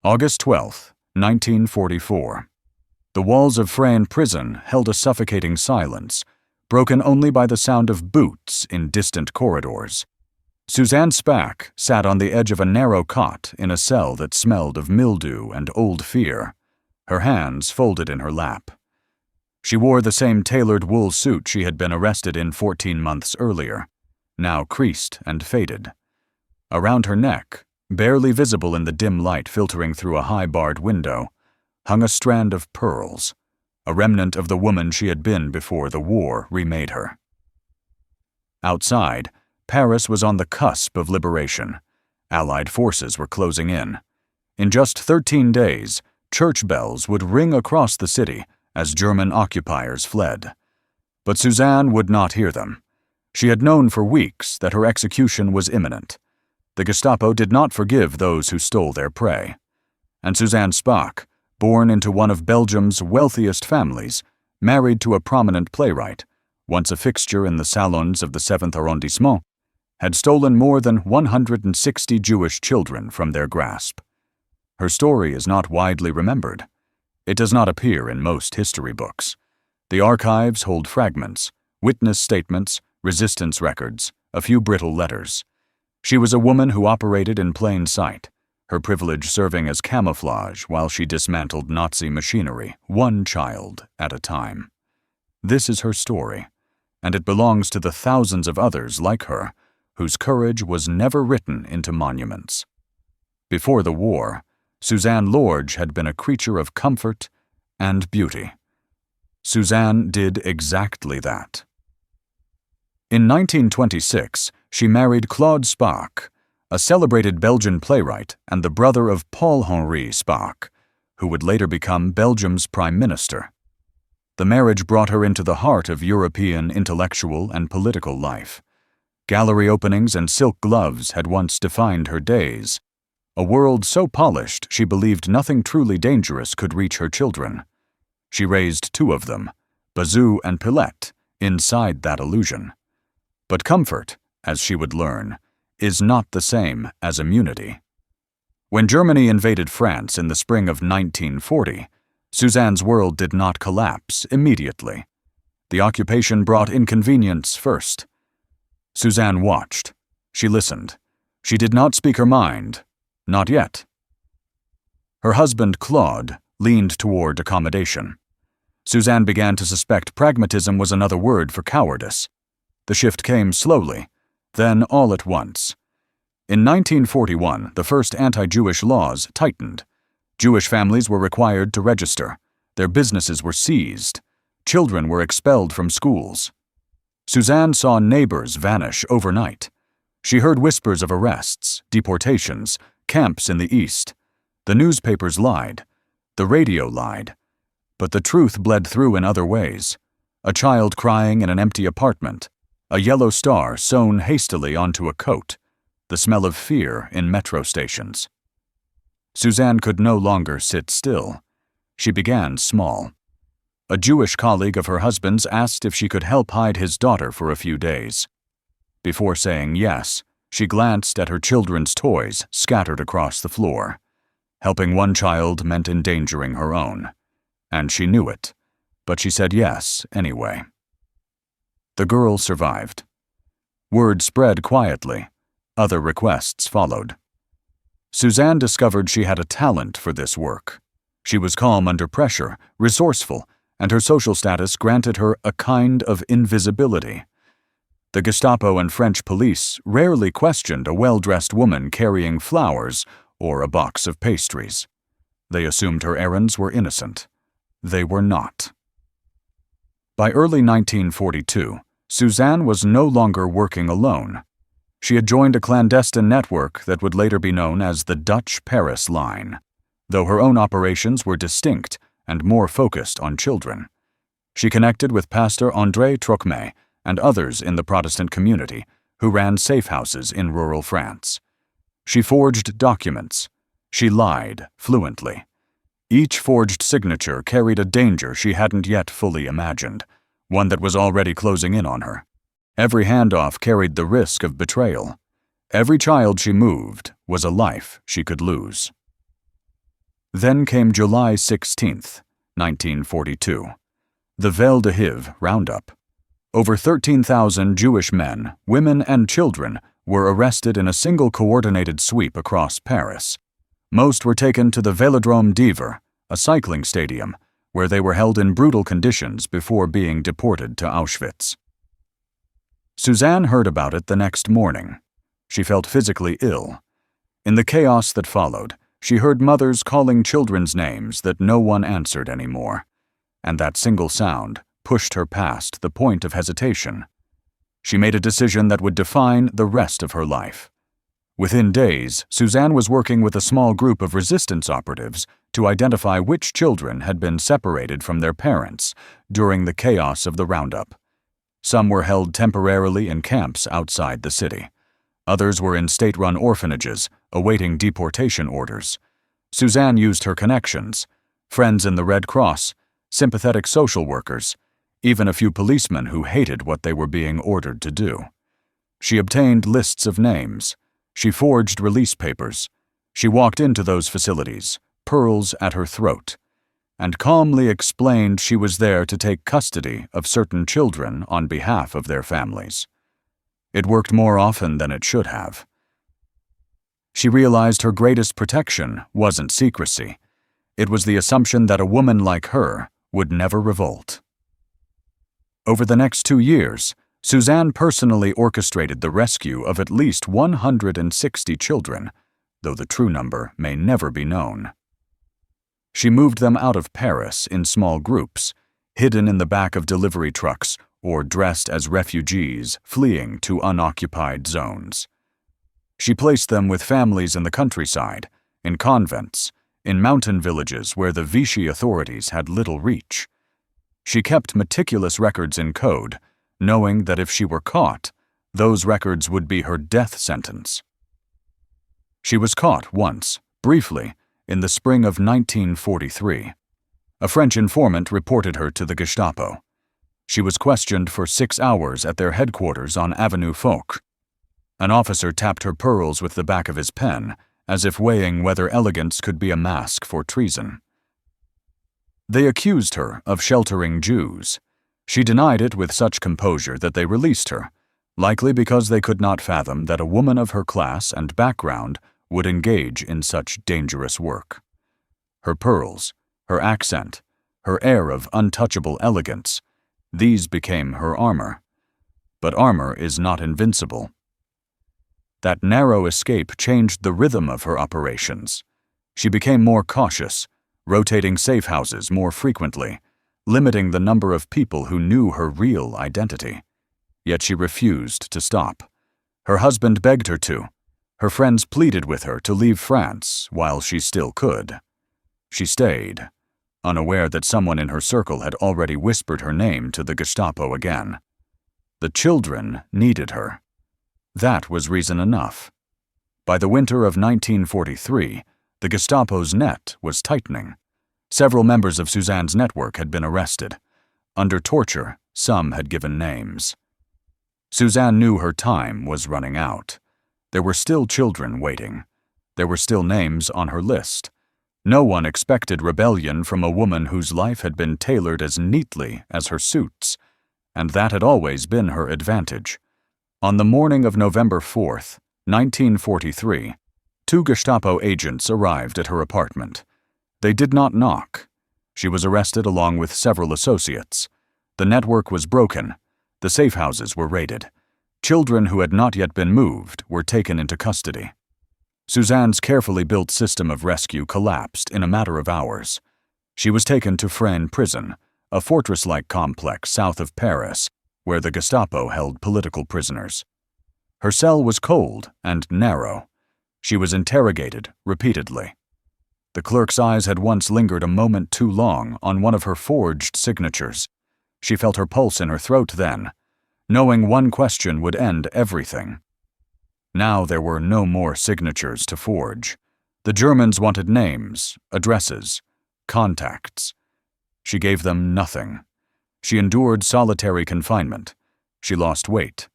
August 12, 1944. The walls of Frayne prison held a suffocating silence, broken only by the sound of boots in distant corridors. Suzanne Spaak sat on the edge of a narrow cot in a cell that smelled of mildew and old fear, her hands folded in her lap. She wore the same tailored wool suit she had been arrested in 14 months earlier, now creased and faded. Around her neck, barely visible in the dim light filtering through a high-barred window, hung a strand of pearls, a remnant of the woman she had been before the war remade her. Outside, Paris was on the cusp of liberation. Allied forces were closing in. In just 13 days, church bells would ring across the city as German occupiers fled. But Suzanne would not hear them. She had known for weeks that her execution was imminent. The Gestapo did not forgive those who stole their prey. And Suzanne Spaak, born into one of Belgium's wealthiest families, married to a prominent playwright, once a fixture in the salons of the 7th arrondissement, had stolen more than 160 Jewish children from their grasp. Her story is not widely remembered. It does not appear in most history books. The archives hold fragments, witness statements, resistance records, a few brittle letters. She was a woman who operated in plain sight, her privilege serving as camouflage while she dismantled Nazi machinery, one child at a time. This is her story, and it belongs to the thousands of others like her, whose courage was never written into monuments. Before the war, Suzanne Lorge had been a creature of comfort and beauty. Suzanne did exactly that. In 1926, she married Claude Spaak, a celebrated Belgian playwright and the brother of Paul-Henri Spaak, who would later become Belgium's prime minister. The marriage brought her into the heart of European intellectual and political life. Gallery openings and silk gloves had once defined her days. A world so polished she believed nothing truly dangerous could reach her children. She raised 2 of them, Bazou and Pilette, inside that illusion. But comfort, as she would learn, is not the same as immunity. When Germany invaded France in the spring of 1940, Suzanne's world did not collapse immediately. The occupation brought inconvenience first. Suzanne watched. She listened. She did not speak her mind. Not yet. Her husband, Claude, leaned toward accommodation. Suzanne began to suspect pragmatism was another word for cowardice. The shift came slowly, then all at once. In 1941, the first anti-Jewish laws tightened. Jewish families were required to register. Their businesses were seized. Children were expelled from schools. Suzanne saw neighbors vanish overnight. She heard whispers of arrests, deportations, camps in the East. The newspapers lied. The radio lied. But the truth bled through in other ways. A child crying in an empty apartment. A yellow star sewn hastily onto a coat. The smell of fear in metro stations. Suzanne could no longer sit still. She began small. A Jewish colleague of her husband's asked if she could help hide his daughter for a few days. Before saying yes, she glanced at her children's toys scattered across the floor. Helping one child meant endangering her own. And she knew it, but she said yes anyway. The girl survived. Word spread quietly. Other requests followed. Suzanne discovered she had a talent for this work. She was calm under pressure, resourceful, and her social status granted her a kind of invisibility. The Gestapo and French police rarely questioned a well-dressed woman carrying flowers or a box of pastries. They assumed her errands were innocent. They were not. By early 1942, Suzanne was no longer working alone. She had joined a clandestine network that would later be known as the Dutch Paris Line, though her own operations were distinct and more focused on children. She connected with Pastor André Trocmé and others in the Protestant community who ran safe houses in rural France. She forged documents. She lied fluently. Each forged signature carried a danger she hadn't yet fully imagined, one that was already closing in on her. Every handoff carried the risk of betrayal. Every child she moved was a life she could lose. Then came July 16th, 1942. The WWII roundup. Over 13,000 Jewish men, women, and children were arrested in a single coordinated sweep across Paris. Most were taken to the Vélodrome d'Ivry, a cycling stadium, where they were held in brutal conditions before being deported to Auschwitz. Suzanne heard about it the next morning. She felt physically ill. In the chaos that followed, she heard mothers calling children's names that no one answered anymore, and that single sound pushed her past the point of hesitation. She made a decision that would define the rest of her life. Within days, Suzanne was working with a small group of resistance operatives to identify which children had been separated from their parents during the chaos of the roundup. Some were held temporarily in camps outside the city. Others were in state-run orphanages, awaiting deportation orders. Suzanne used her connections, friends in the Red Cross, sympathetic social workers, even a few policemen who hated what they were being ordered to do. She obtained lists of names. She forged release papers. She walked into those facilities, pearls at her throat, and calmly explained she was there to take custody of certain children on behalf of their families. It worked more often than it should have. She realized her greatest protection wasn't secrecy. It was the assumption that a woman like her would never revolt. Over the next 2 years, Suzanne personally orchestrated the rescue of at least 160 children, though the true number may never be known. She moved them out of Paris in small groups, hidden in the back of delivery trucks or dressed as refugees fleeing to unoccupied zones. She placed them with families in the countryside, in convents, in mountain villages where the Vichy authorities had little reach. She kept meticulous records in code, knowing that if she were caught, those records would be her death sentence. She was caught once, briefly, in the spring of 1943. A French informant reported her to the Gestapo. She was questioned for 6 hours at their headquarters on Avenue Foch. An officer tapped her pearls with the back of his pen, as if weighing whether elegance could be a mask for treason. They accused her of sheltering Jews. She denied it with such composure that they released her, likely because they could not fathom that a woman of her class and background would engage in such dangerous work. Her pearls, her accent, her air of untouchable elegance, these became her armor. But armor is not invincible. That narrow escape changed the rhythm of her operations. She became more cautious, rotating safe houses more frequently, limiting the number of people who knew her real identity. Yet she refused to stop. Her husband begged her to. Her friends pleaded with her to leave France while she still could. She stayed, unaware that someone in her circle had already whispered her name to the Gestapo again. The children needed her. That was reason enough. By the winter of 1943, the Gestapo's net was tightening. Several members of Suzanne's network had been arrested. Under torture, some had given names. Suzanne knew her time was running out. There were still children waiting. There were still names on her list. No one expected rebellion from a woman whose life had been tailored as neatly as her suits, and that had always been her advantage. On the morning of November 4th, 1943, 2 Gestapo agents arrived at her apartment. They did not knock. She was arrested along with several associates. The network was broken. The safe houses were raided. Children who had not yet been moved were taken into custody. Suzanne's carefully built system of rescue collapsed in a matter of hours. She was taken to Fresnes prison, a fortress-like complex south of Paris, where the Gestapo held political prisoners. Her cell was cold and narrow. She was interrogated repeatedly. The clerk's eyes had once lingered a moment too long on one of her forged signatures. She felt her pulse in her throat then, knowing one question would end everything. Now there were no more signatures to forge. The Germans wanted names, addresses, contacts. She gave them nothing. She endured solitary confinement. She lost weight.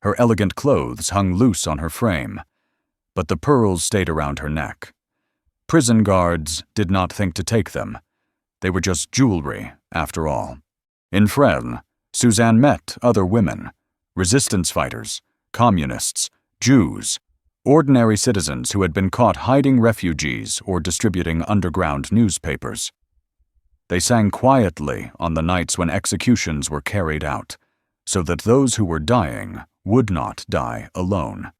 Her elegant clothes hung loose on her frame, but the pearls stayed around her neck. Prison guards did not think to take them. They were just jewelry, after all. In Fresnes, Suzanne met other women, resistance fighters, communists, Jews, ordinary citizens who had been caught hiding refugees or distributing underground newspapers. They sang quietly on the nights when executions were carried out, so that those who were dying would not die alone.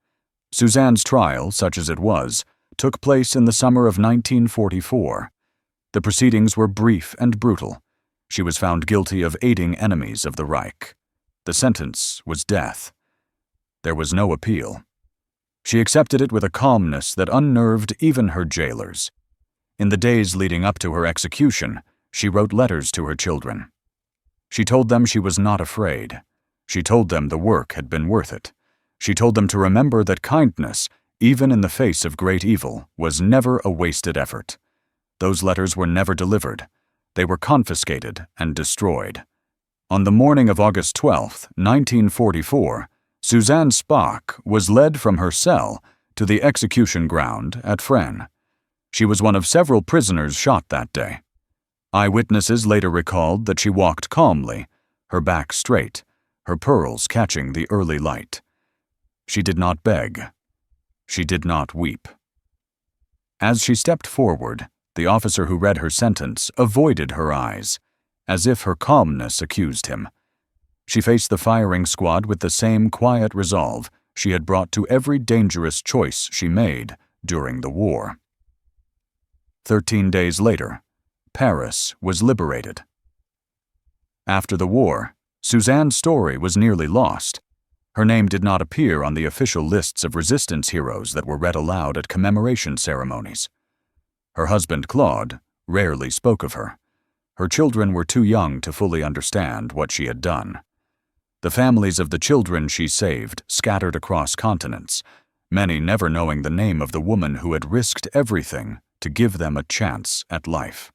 Suzanne's trial, such as it was, took place in the summer of 1944. The proceedings were brief and brutal. She was found guilty of aiding enemies of the Reich. The sentence was death. There was no appeal. She accepted it with a calmness that unnerved even her jailers. In the days leading up to her execution, she wrote letters to her children. She told them she was not afraid. She told them the work had been worth it. She told them to remember that kindness, even in the face of great evil, was never a wasted effort. Those letters were never delivered. They were confiscated and destroyed. On the morning of August 12, 1944, Suzanne Spaak was led from her cell to the execution ground at Fresnes. She was one of several prisoners shot that day. Eyewitnesses later recalled that she walked calmly, her back straight, her pearls catching the early light. She did not beg. She did not weep. As she stepped forward, the officer who read her sentence avoided her eyes, as if her calmness accused him. She faced the firing squad with the same quiet resolve she had brought to every dangerous choice she made during the war. 13 days later, Paris was liberated. After the war, Suzanne's story was nearly lost. Her name did not appear on the official lists of resistance heroes that were read aloud at commemoration ceremonies. Her husband, Claude, rarely spoke of her. Her children were too young to fully understand what she had done. The families of the children she saved scattered across continents, many never knowing the name of the woman who had risked everything to give them a chance at life.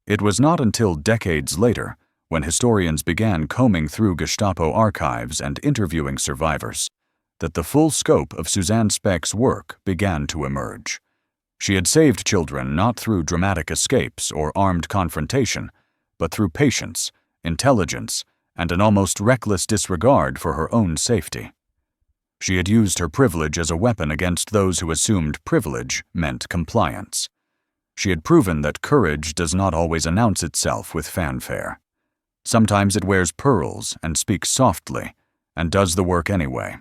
It was not until decades later, when historians began combing through Gestapo archives and interviewing survivors, that the full scope of Suzanne Spaak's work began to emerge. She had saved children not through dramatic escapes or armed confrontation, but through patience, intelligence, and an almost reckless disregard for her own safety. She had used her privilege as a weapon against those who assumed privilege meant compliance. She had proven that courage does not always announce itself with fanfare. Sometimes it wears pearls and speaks softly, and does the work anyway.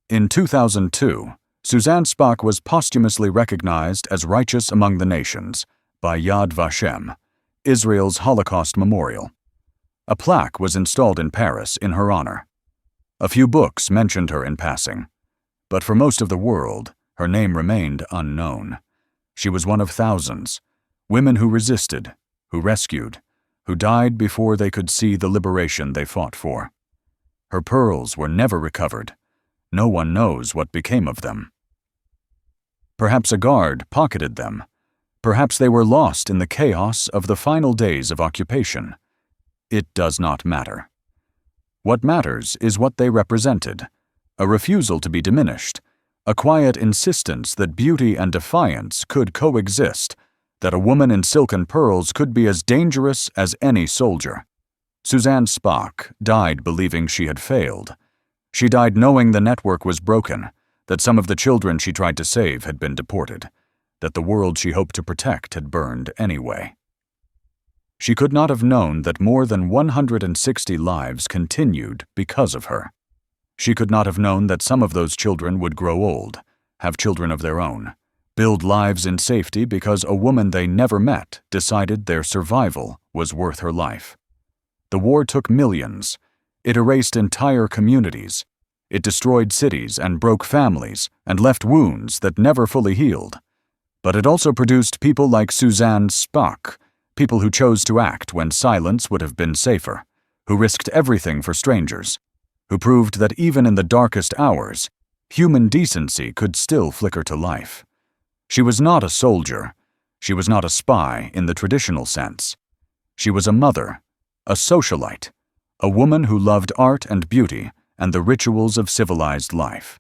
In 2002, Suzanne Spaak was posthumously recognized as Righteous Among the Nations by Yad Vashem, Israel's Holocaust memorial. A plaque was installed in Paris in her honor. A few books mentioned her in passing, but for most of the world, her name remained unknown. She was one of thousands, women who resisted, who rescued, who died before they could see the liberation they fought for. Her pearls were never recovered. No one knows what became of them. Perhaps a guard pocketed them. Perhaps they were lost in the chaos of the final days of occupation. It does not matter. What matters is what they represented: a refusal to be diminished, a quiet insistence that beauty and defiance could coexist, that a woman in silken pearls could be as dangerous as any soldier. Suzanne Spaak died believing she had failed. She died knowing the network was broken, that some of the children she tried to save had been deported, that the world she hoped to protect had burned anyway. She could not have known that more than 160 lives continued because of her. She could not have known that some of those children would grow old, have children of their own, build lives in safety because a woman they never met decided their survival was worth her life. The war took millions. It erased entire communities. It destroyed cities and broke families and left wounds that never fully healed. But it also produced people like Suzanne Spaak, people who chose to act when silence would have been safer, who risked everything for strangers, who proved that even in the darkest hours, human decency could still flicker to life. She was not a soldier. She was not a spy in the traditional sense. She was a mother, a socialite, a woman who loved art and beauty and the rituals of civilized life.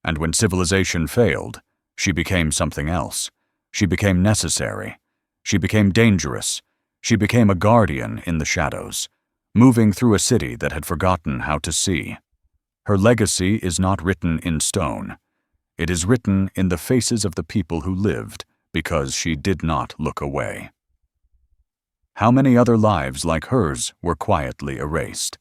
And when civilization failed, she became something else. She became necessary. She became dangerous. She became a guardian in the shadows, moving through a city that had forgotten how to see. Her legacy is not written in stone. It is written in the faces of the people who lived because she did not look away. How many other lives like hers were quietly erased?